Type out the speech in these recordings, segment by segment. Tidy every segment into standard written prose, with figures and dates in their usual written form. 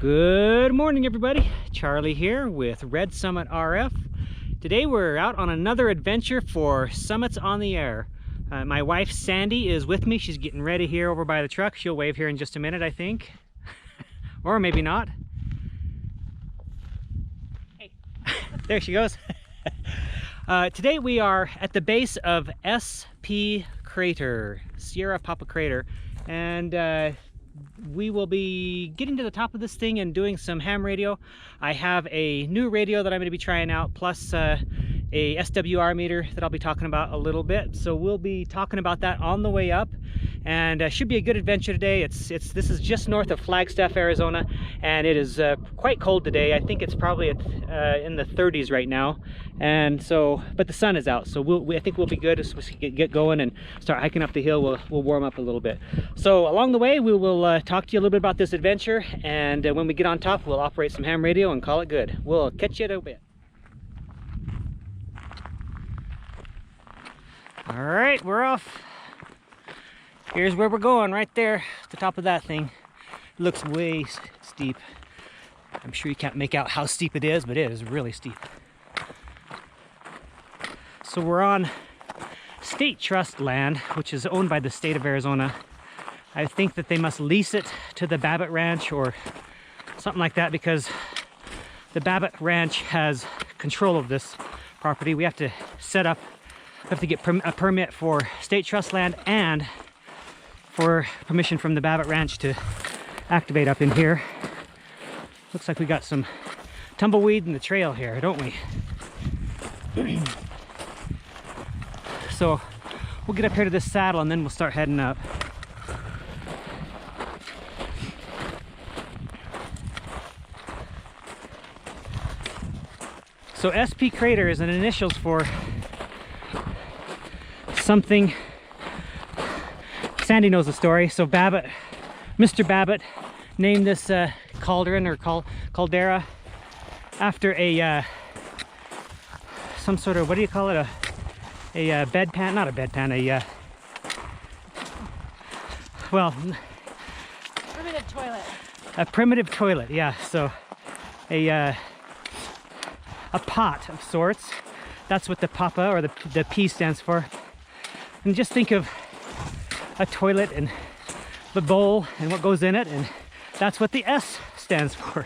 Good morning, everybody. Charlie here with Red Summit RF. Today we're out on another adventure for Summits on the Air. My wife Sandy is with me. She's getting ready here over by the truck. She'll wave here in just a minute, I think. Or maybe not. Hey. There she goes. Today we are at the base of SP Crater, Sierra Papa Crater, and we will be getting to the top of this thing and doing some ham radio. I have a new radio that I'm going to be trying out, plus a SWR meter that I'll be talking about a little bit. So we'll be talking about that on the way up, and should be a good adventure today. This is just north of Flagstaff, Arizona, and it is quite cold today. I think it's probably in the 30s right now, and so but the sun is out, so I think we'll be good as we get going and start hiking up the hill. We'll warm up a little bit. So along the way we will talk to you a little bit about this adventure, and when we get on top we'll operate some ham radio and call it good. We'll catch you in a bit. All right, we're off. Here's where we're going, right there at the top of that thing. It looks way steep. I'm sure you can't make out how steep it is, but it is really steep. So we're on state trust land, which is owned by the state of Arizona. I think that they must lease it to the Babbitt Ranch or something like that, because the Babbitt Ranch has control of this property. We have to get a permit for state trust land and for permission from the Babbitt Ranch to activate up in here. Looks like we got some tumbleweed in the trail here, don't we? So we'll get up here to this saddle and then we'll start heading up. So SP Crater is an initials for something. Sandy knows the story. So Mr. Babbitt named this cauldron or caldera after a some sort of, what do you call it, a bedpan, not a bedpan, well, primitive toilet. A primitive toilet, yeah. So a pot of sorts. That's what the Papa or the P stands for. And just think of a toilet and the bowl and what goes in it, and that's what the S stands for.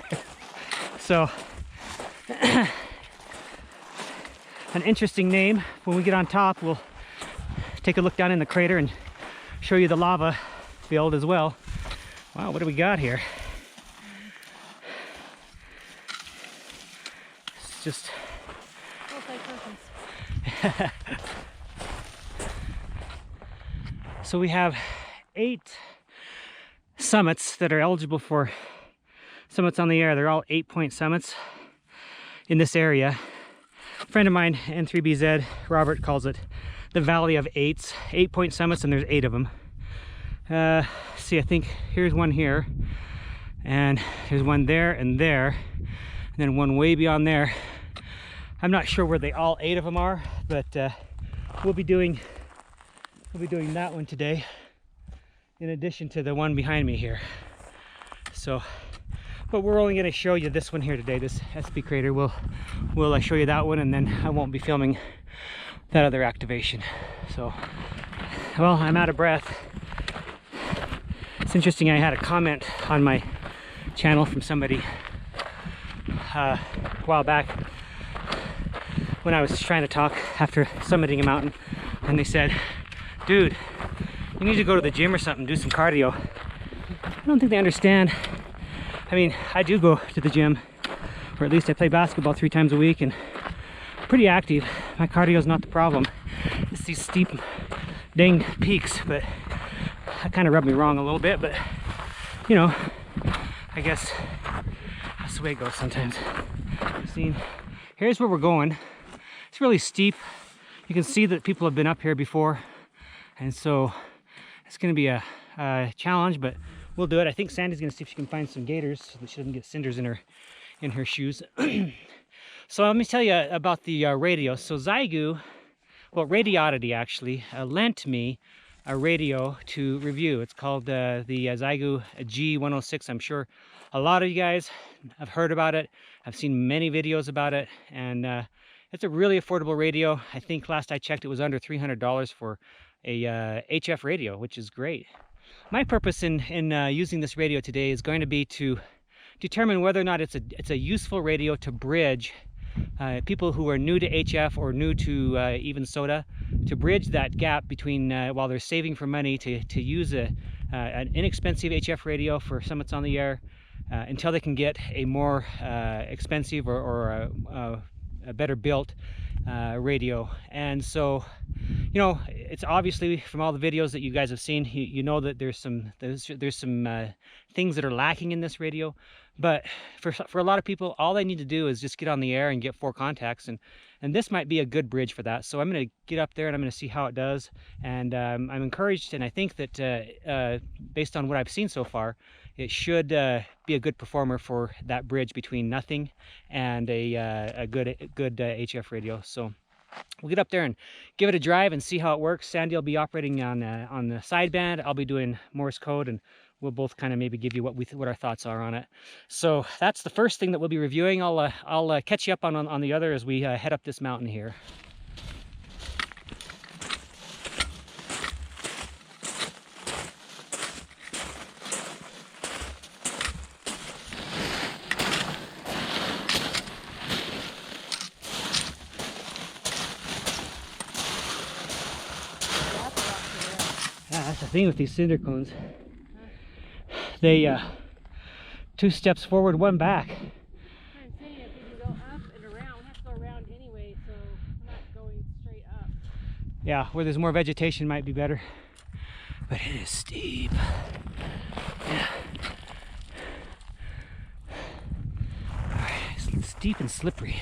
So an interesting name. When we get on top, we'll take a look down in the crater and show you the lava field as well. Wow, what do we got here? It's just so we have 8 summits that are eligible for Summits on the Air. They're all 8-point summits in this area. A friend of mine, N3BZ, Robert, calls it the Valley of Eights. 8-point summits, and there's 8 of them. See, I think here's one here, and there's one there and there, and then one way beyond there. I'm not sure where all 8 of them are, but we'll be doing that one today, in addition to the one behind me here. So, but we're only going to show you this one here today, this SP Crater. We'll show you that one, and then I won't be filming that other activation. So, well, I'm out of breath. It's interesting, I had a comment on my channel from somebody a while back when I was trying to talk after summiting a mountain, and they said, dude, you need to go to the gym or something, do some cardio. I don't think they understand. I mean, I do go to the gym, or at least I play basketball 3 times a week, and I'm pretty active. My cardio is not the problem. It's these steep dang peaks, but that kind of rubbed me wrong a little bit, but you know, I guess that's the way it goes sometimes. See, here's where we're going. It's really steep. You can see that people have been up here before, and so it's going to be a challenge, but we'll do it. I think Sandy's going to see if she can find some gators so that she doesn't get cinders in her shoes. So let me tell you about the radio. So Xiegu, well, Radioddity actually, lent me radio to review. It's called the Xiegu G106. I'm sure a lot of you guys have heard about it. I've seen many videos about it, and it's a really affordable radio. I think last I checked it was under $300 for a HF radio, which is great. My purpose in using this radio today is going to be to determine whether or not it's a useful radio to bridge people who are new to HF or new to even SOTA, to bridge that gap between while they're saving for money to use an inexpensive HF radio for summits on the air until they can get a more expensive or a better built radio. And so, you know, it's obviously from all the videos that you guys have seen, you know that there's some things that are lacking in this radio. But for a lot of people, all they need to do is just get on the air and get 4 contacts, and this might be a good bridge for that. So I'm going to get up there and I'm going to see how it does, and I'm encouraged, and I think that based on what I've seen so far, it should be a good performer for that bridge between nothing and a good HF radio. So we'll get up there and give it a drive and see how it works. Sandy will be operating on the sideband. I'll be doing Morse code, and we'll both kind of maybe give you what our thoughts are on it. So that's the first thing that we'll be reviewing. I'll catch you up on the other as we head up this mountain here. That's the thing with these cinder cones. They 2 steps forward, 1 back. I'm saying if we can go up and around, we have to go around anyway, so we're not going straight up. Yeah, where there's more vegetation might be better. But it is steep. Yeah. Alright, it's steep and slippery.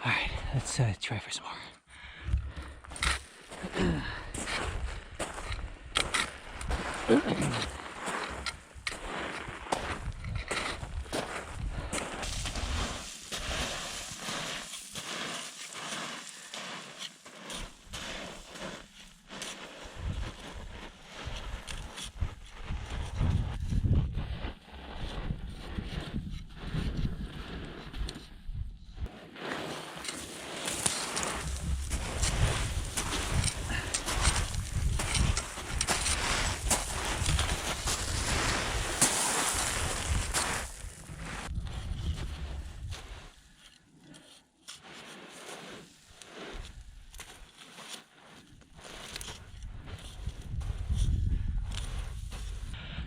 Alright, let's try for some more.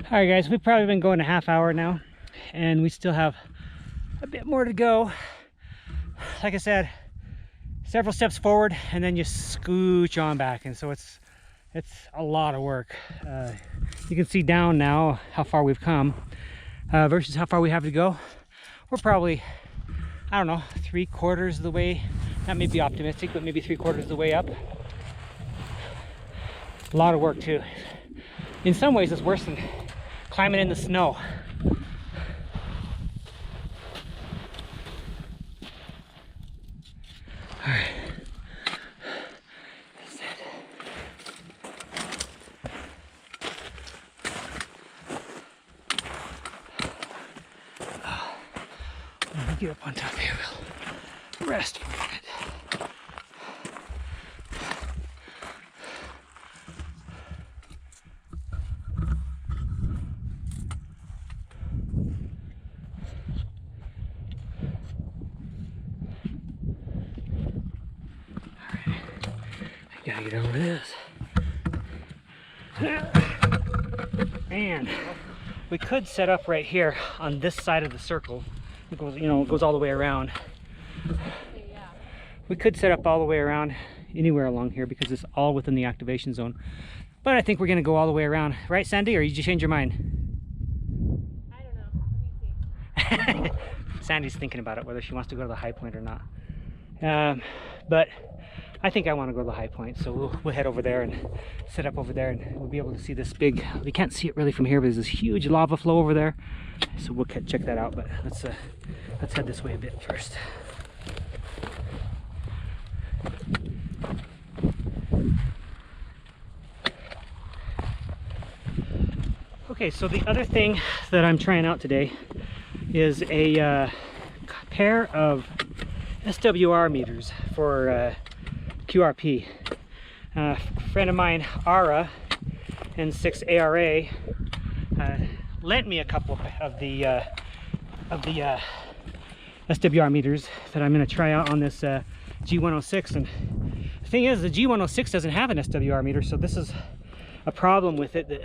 All right, guys, we've probably been going a half hour now, and we still have a bit more to go. Like I said, several steps forward, and then you scooch on back, and so it's a lot of work. You can see down now how far we've come versus how far we have to go. We're probably, I don't know, 3/4 of the way. That may be optimistic, but maybe 3/4 of the way up. A lot of work too. In some ways, it's worse than climbing in the snow. All right. That's it. Let me get up on top here. We'll rest for a minute. Gotta get over this. And we could set up right here on this side of the circle. It goes, you know, it goes all the way around. We could set up all the way around anywhere along here because it's all within the activation zone. But I think we're gonna go all the way around. Right, Sandy, or you just change your mind? I don't know. Let me see. Sandy's thinking about it, whether she wants to go to the high point or not. But I think I want to go to the high point, so we'll head over there and set up over there, and we'll be able to see this big, we can't see it really from here, but there's this huge lava flow over there, so we'll check that out. But let's head this way a bit first. Okay, so the other thing that I'm trying out today is a pair of SWR meters for QRP. A friend of mine, Ara, N6ARA, lent me a couple of the SWR meters that I'm going to try out on this G106. And the thing is, the G106 doesn't have an SWR meter, so this is a problem with it. That,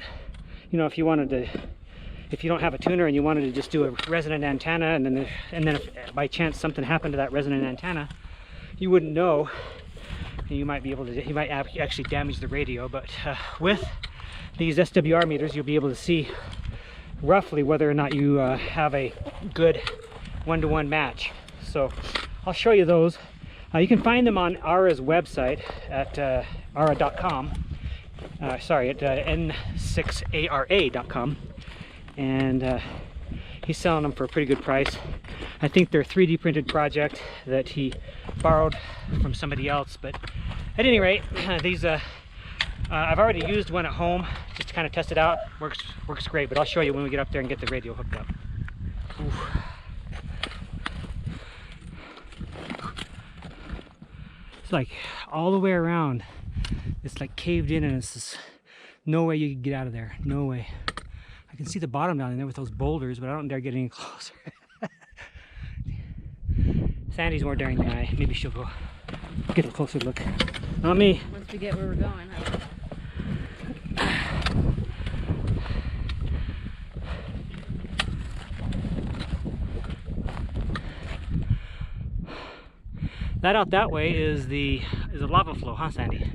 you know, if you don't have a tuner and you wanted to just do a resonant antenna, and then if by chance something happened to that resonant antenna, you wouldn't know, and you might actually damage the radio. But with these SWR meters, you'll be able to see roughly whether or not you have a good one-to-one match. So I'll show you those. You can find them on Ara's website at ara.com. Sorry, at n6ara.com, and he's selling them for a pretty good price. I think they're a 3D printed project that he borrowed from somebody else, but at any rate, these I've already used one at home just to kind of test it out. Works great, but I'll show you when we get up there and get the radio hooked up. Ooh. It's like all the way around. It's like caved in, and it's just no way you can get out of there. No way. I can see the bottom down in there with those boulders, but I don't dare get any closer. Sandy's more daring than I. Maybe she'll go get a closer look. Not me. Once we get where we're going. That out that way is a lava flow, huh, Sandy?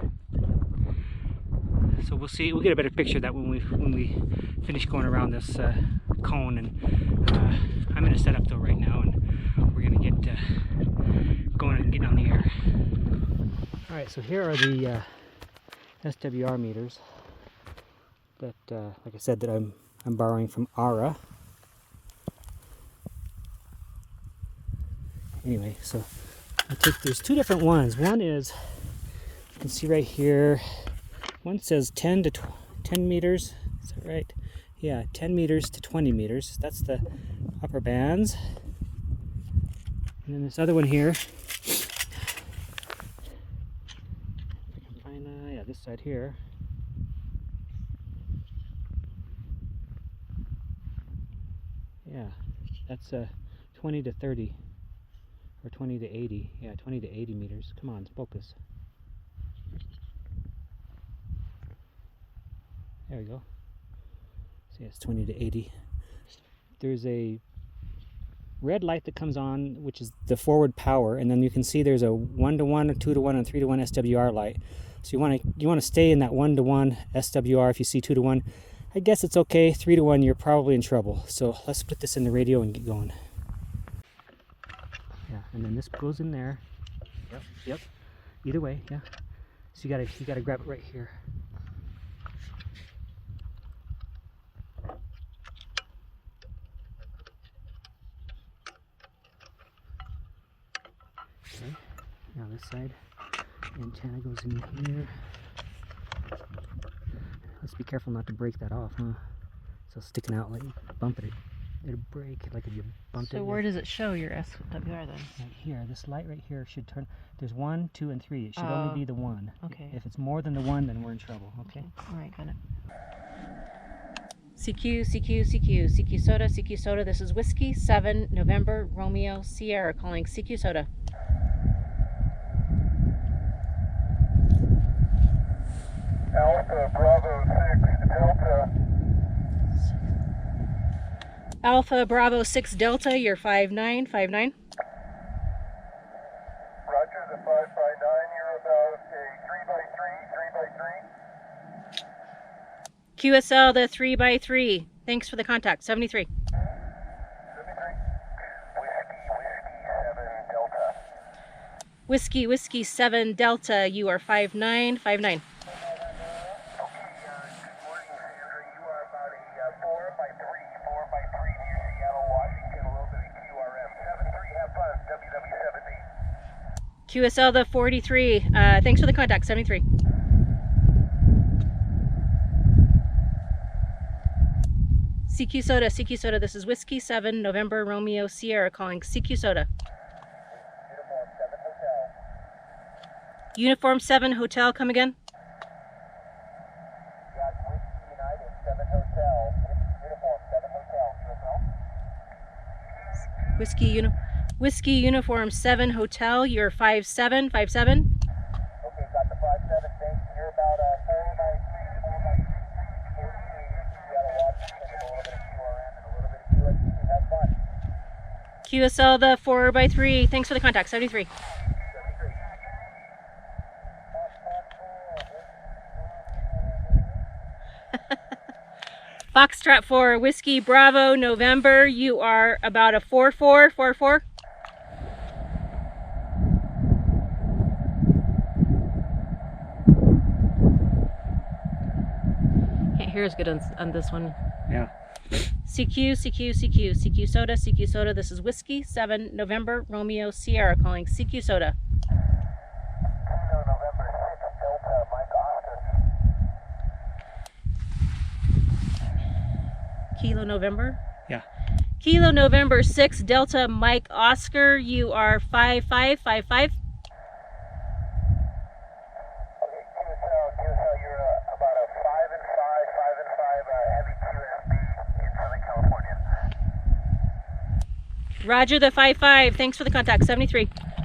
So we'll see. We'll get a better picture of that when we finish going around this cone. And I'm going to set up though right now, and we're going to get going and getting on the air. All right. So here are the SWR meters that, like I said, that I'm borrowing from Ara. Anyway, so there's two different ones. One is, you can see right here, one says 10 meters, is that right? Yeah, 10 meters to 20 meters. That's the upper bands. And then this other one here, if I can find, yeah, this side here. Yeah, that's 20 to 30. Or 20 to 80, yeah, 20 to 80 meters. Come on, focus. There we go. See, it's 20 to 80. There's a red light that comes on, which is the forward power, and then you can see there's a 1-to-1, a 2-to-1, and 3-to-1 SWR light. So you want to stay in that 1-to-1 SWR. If you see 2-to-1, I guess it's okay. 3-to-1, you're probably in trouble. So let's put this in the radio and get going. Yeah, and then this goes in there. Yep. Either way, yeah. So you gotta grab it right here. Okay. Now this side antenna goes in here. Let's be careful not to break that off, huh? So sticking out, like bump it. It'll break, like if you bumped it. So where does it show your SWR then? Right here. This light right here should turn. There's 1, 2, and 3. It should only be the 1. Okay. If it's more than the 1, then we're in trouble. Okay. All right, got it. CQ SOTA, CQ SOTA. This is Whiskey 7 November Romeo Sierra calling CQ SOTA. Alpha Bravo 6 Delta. Alpha Bravo 6 Delta, you're 5959. Roger the 559, you're about a 3x3. QSL the 3x3. Thanks for the contact. 73. 73. Whiskey 7 Delta. Whiskey 7 Delta, you are 5959. QSL the 43. Thanks for the contact. 73. 73. CQ SOTA, this is Whiskey 7, November, Romeo, Sierra, calling CQ SOTA. Uniform 7 Hotel, come again? Whiskey Uniform 7 Hotel, you're 57, 57. Okay, got the 57, thanks. You're about 4 by 3, 4 by 3. You gotta watch it, a little bit of QRM and a little bit of QSC. Have fun. QSL the 4x3, thanks for the contact, 73. 73. Foxtrot 4, Whiskey Bravo, November, you are about a 44, 44. Can't hear as good on this one. Yeah. CQ SOTA, this is Whiskey 7, November, Romeo, Sierra, calling CQ SOTA. November 6, Delta, Mike Oscar. Kilo November? Yeah. Kilo November 6, Delta, Mike Oscar, you are 55, 55. Okay, QSL, you're about a 5 and 5 heavy QSB in Southern California. Roger the 55, thanks for the contact, 73. 73.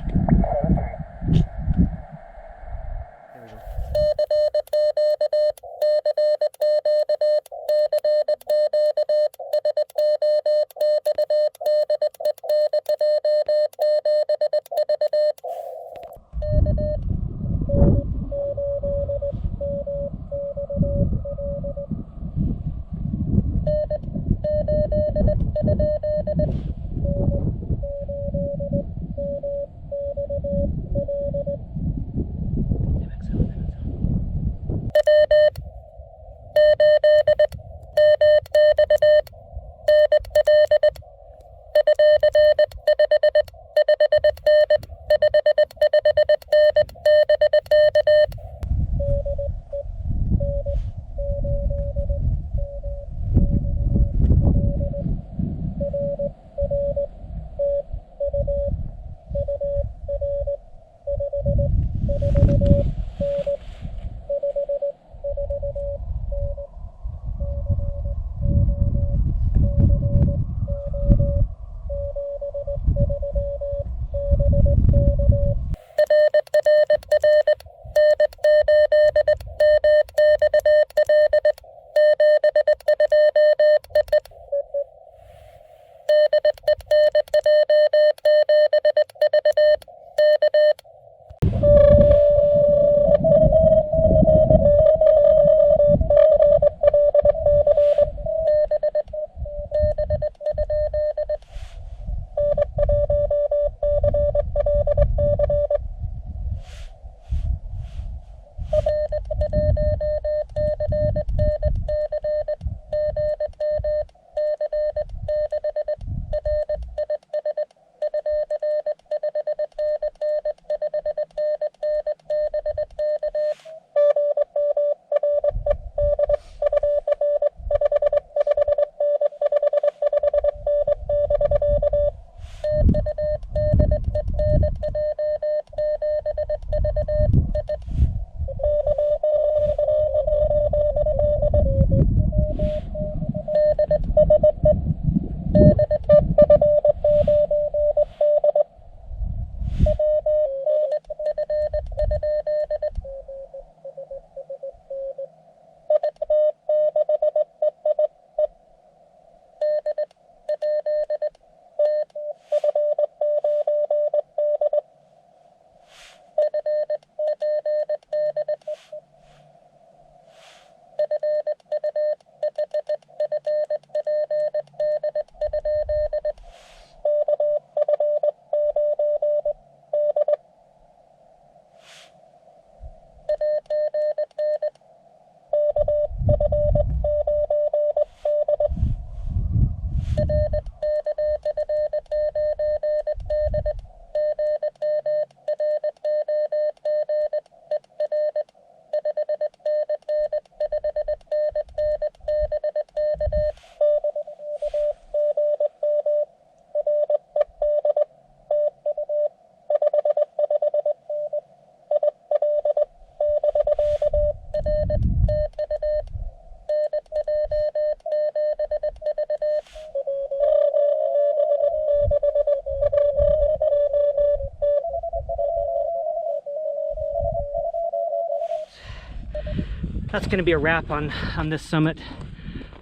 that's going to be a wrap on this summit.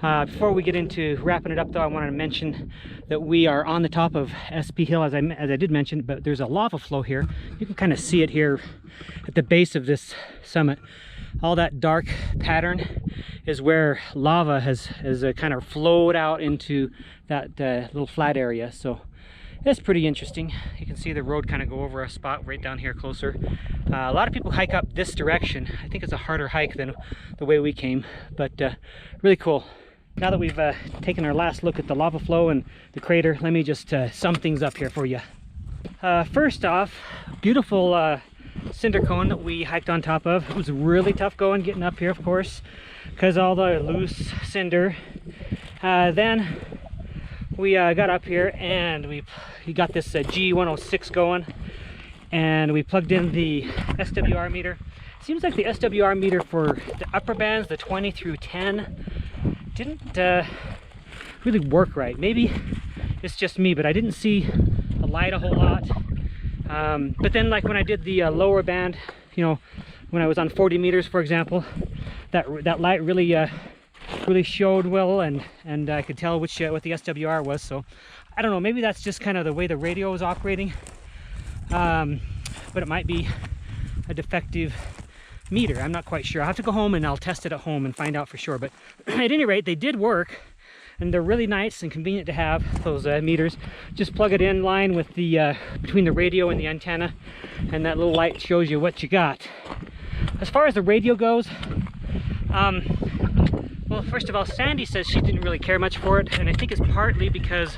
Before we get into wrapping it up though, I wanted to mention that we are on the top of SP Hill, as I did mention, but there's a lava flow here. You can kind of see it here at the base of this summit. All that dark pattern is where lava has kind of flowed out into that little flat area. So it's pretty interesting. You can see the road kind of go over a spot right down here closer. A lot of people hike up this direction. I think it's a harder hike than the way we came, but really cool. Now that we've taken our last look at the lava flow and the crater, let me just sum things up here for you. First off, beautiful cinder cone that we hiked on top of. It was really tough going getting up here, of course, because all the loose cinder. Then we got up here and we got this G106 going, and we plugged in the SWR meter. Seems like the SWR meter for the upper bands, the 20 through 10, didn't really work right. Maybe it's just me, but I didn't see the light a whole lot. But then, like when I did the lower band, you know, when I was on 40 meters, for example, that light really really showed well, and I could tell what the SWR was. So I don't know, maybe that's just kind of the way the radio is operating, but it might be a defective meter. I'm not quite sure. I'll have to go home and I'll test it at home and find out for sure. But at any rate, they did work, and they're really nice and convenient to have, those meters. Just plug it in line with the between the radio and the antenna, and that little light shows you what you got. As far as the radio goes, well, first of all, Sandy says she didn't really care much for it, and I think it's partly because,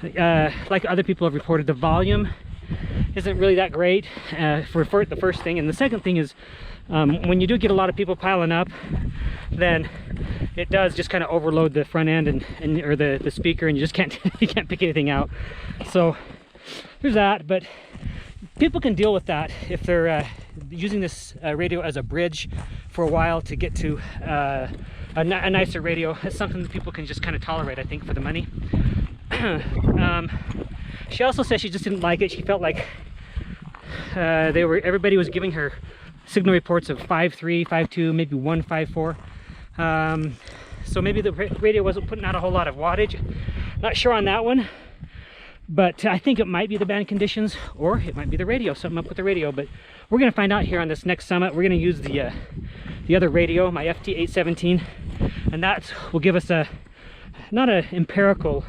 like other people have reported, the volume isn't really that great for the first thing. And the second thing is, when you do get a lot of people piling up, then it does just kind of overload the front end or the speaker, and you just can't you can't pick anything out. So there's that. But people can deal with that if they're using this radio as a bridge for a while to get to a nicer radio. It's something that people can just kind of tolerate, I think, for the money. She also said she just didn't like it. She felt like everybody was giving her signal reports of 5.3, 5.2, maybe 1.54. So maybe the radio wasn't putting out a whole lot of wattage. Not sure on that one, but I think it might be the band conditions, or it might be the radio, something up with the radio. But we're going to find out here on this next summit. We're going to use the other radio, my FT817, and that will give us not an empirical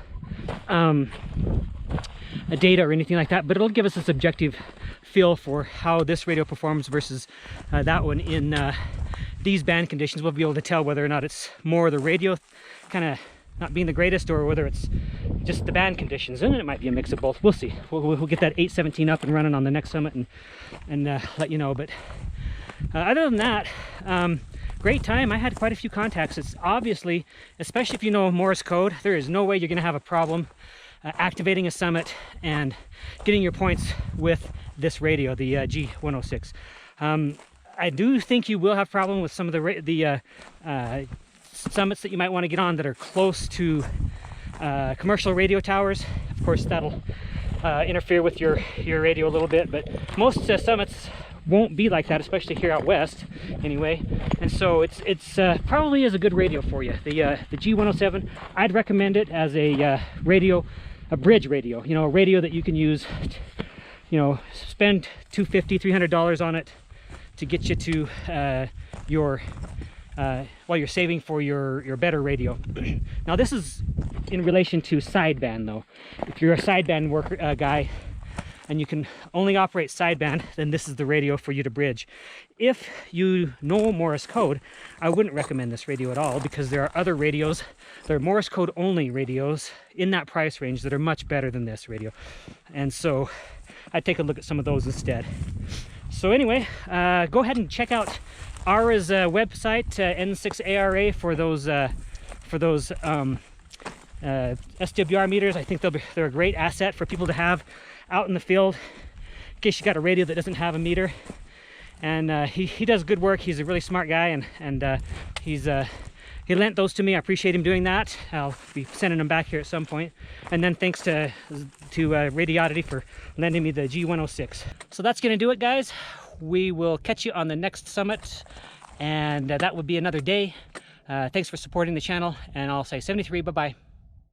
data or anything like that, but it'll give us a subjective feel for how this radio performs versus that one in these band conditions. We'll be able to tell whether or not it's more the radio kind of not being the greatest, or whether it's just the band conditions, and it might be a mix of both. We'll see. We'll get that 817 up and running on the next summit and let you know. But other than that, great time. I had quite a few contacts. It's obviously, especially if you know Morse code, there is no way you're going to have a problem activating a summit and getting your points with this radio, the G106. I do think you will have problem with some of the summits that you might want to get on that are close to commercial radio towers. Of course, that'll interfere with your radio a little bit, but most summits won't be like that, especially here out west anyway. And so it's probably is a good radio for you. The G107, I'd recommend it as a radio, a bridge radio, you know, a radio that you can use, you know, spend $250, $300 on it to get you to your while you're saving for your better radio. Now this is in relation to sideband though. If you're a sideband guy and you can only operate sideband, then this is the radio for you to bridge. If you know Morse code, I wouldn't recommend this radio at all, because there are other radios, there are Morse code only radios in that price range that are much better than this radio. And so I'd take a look at some of those instead. So anyway, go ahead and check out ARA's website, N6ARA, for those SWR meters. I think they're a great asset for people to have out in the field in case you got a radio that doesn't have a meter. And he does good work. He's a really smart guy, and he lent those to me. I appreciate him doing that. I'll be sending them back here at some point. And then thanks to Radioddity for lending me the G106. So that's gonna do it, guys. We will catch you on the next summit, And that would be another day. Thanks for supporting the channel, and I'll say 73, bye-bye.